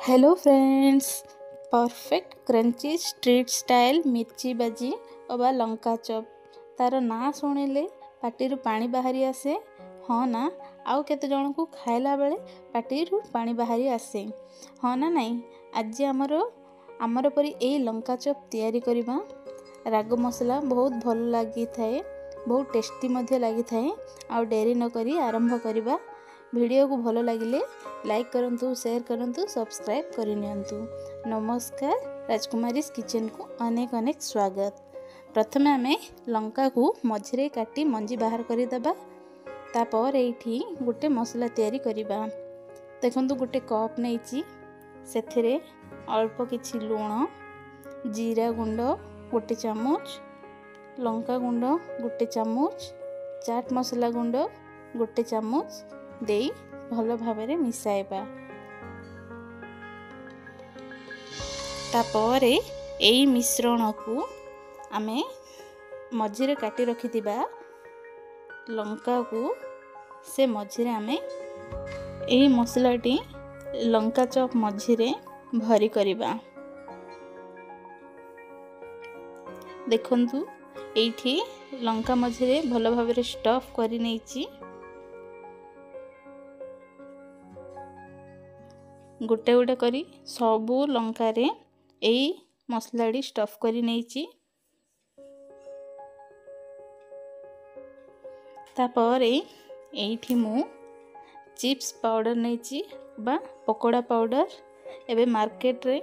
Hello friends, perfect crunchy street style मिर्ची बाजी अबा लंका चॉप तार ना शुणिले पाटिरू पानी बाहरी आसे। हाँ ना, आउ केते जन को खाइला बेले पाटिरू पानी बाहरी आसे। हाँ ना नहीं, आज आमर परी ए लंका चॉप तैयारी करिबा। राग मसला बहुत भल लगी थाए, बहुत टेस्टी मध्य लगी थाए। आउ डेरी न करी आरंभ करिबा। वीडियो को भल लगिले लाइक करंतु, शेयर करंतु, सब्सक्राइब करनियंतु। नमस्कार, राजकुमारीज किचन को अनेक अनेक स्वागत। प्रथमे आमे लंका को मझिरे काटी मंजी बाहर करि दबा। तापर एठी गोटे मसला तैयारी करिबा। देखंतु गोटे कप नेची, सेथिरे अल्प किछि लूण, जीरा गुंड गोटे चामच, लंका गुंड गोटे चामच, चाट मसला गुंड गोटे चामच देई भल भाबरे मिसाइबा। तापर एई मिश्रण को आमे मझिरे काटी रखिथिबा लंका को से मझिरे आमे एई मसलाटी लंका चॉप मझिरे भरी करिबा। देखंतु एठी लंका मझिरे भल भाबरे स्टफ करि नेची। गोटे गोटे करी सबू लंका रे एई मसलाडी स्टफ करी नेची। तापर एठी मु चिप्स पाउडर नेची बा पकोड़ा पाउडर। एबे मार्केट रे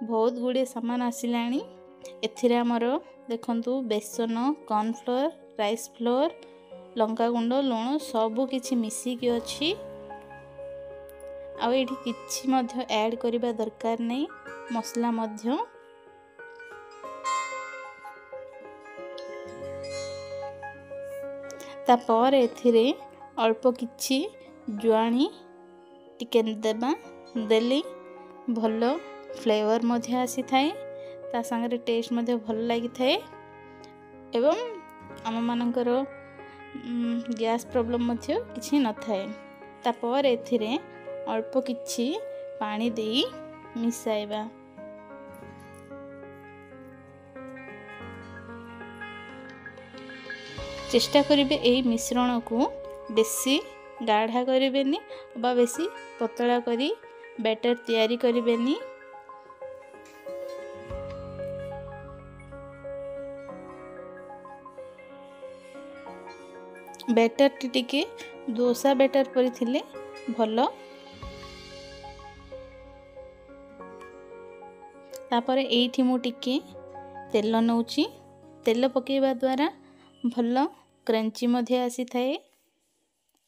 बहुत गुडे सामान आसिलानी। एथिरे हमर देखंतु बेसन, कॉर्नफ्लोर, राइस फ्लोर, लंका गुंड, लूण सबू किछि मिसी की अछि। आउ एठी किछि मध्य ऐड करिबा दरकार नै। मसला मध्य तापर एथिरे अल्प किछि जुआणी टिके देबा। देली भल फ्लेवर मध्य आसी थाए, ता संगे टेस्ट मध्य भल लागि थाए। एवं आम मानकर गैस प्रॉब्लम मध्य किछि न थाए। तापर एथिरे अल्प किछि पानी देई मिसाइबा। चेष्टा करिबे एई मिश्रण को बेसी गाढ़ा करिबेनी बा बेसी पतला करी बैटर तैयारी करिबेनी। बैटर टिके डोसा बैटर परि थिले भलो। तापर एठी मु टिके तेल नउची। तेल पकेबा द्वारा भल क्रंची मध्य आसी थाए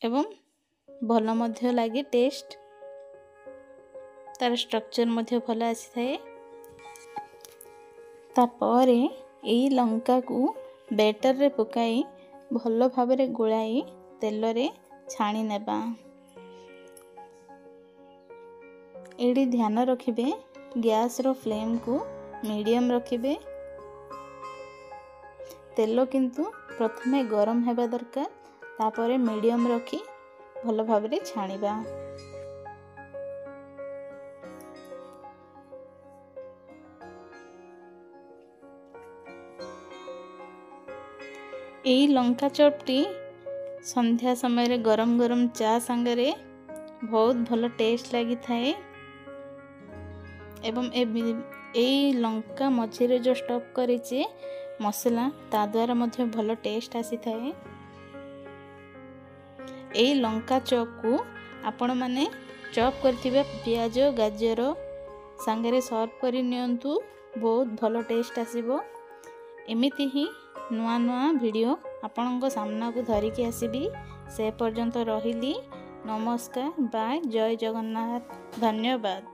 एवं भल मध्य लागे टेस्ट। तार स्ट्रक्चर मध्य भल आसी थाए। तापर एई लंका को बैटर रे पकाई भल भाबरे गोलाई तेल रे छाणी नेबा। एडी ध्यान रखिबे गैस रो फ्लेम को मीडियम रखिबे। तेल किंतु प्रथमे गरम हेबा दरकार, तापरे मीडियम रखी भल भाबरे छाणीबा। एई लंका चॉपटी संध्या समय रे गरम गरम चा संगरे बहुत भल टेस्ट लगी थाए। एवं एई लंका मझिरे जो स्टफ करिचे मसला ता द्वारा मध्य भल टेस्ट आसी थाए। एई लंका चॉप को आपण माने चॉप करथिबे प्याज, गाजर संगरे सर्व करि नियंतु, बहुत भल टेस्ट आसीबो। एमिति ही नुआ नुआ वीडियो आपणको सामना को धरिकी आसीबी। से पर्यंत रहिली। नमस्कार, बाय, जय जगन्नाथ, धन्यवाद।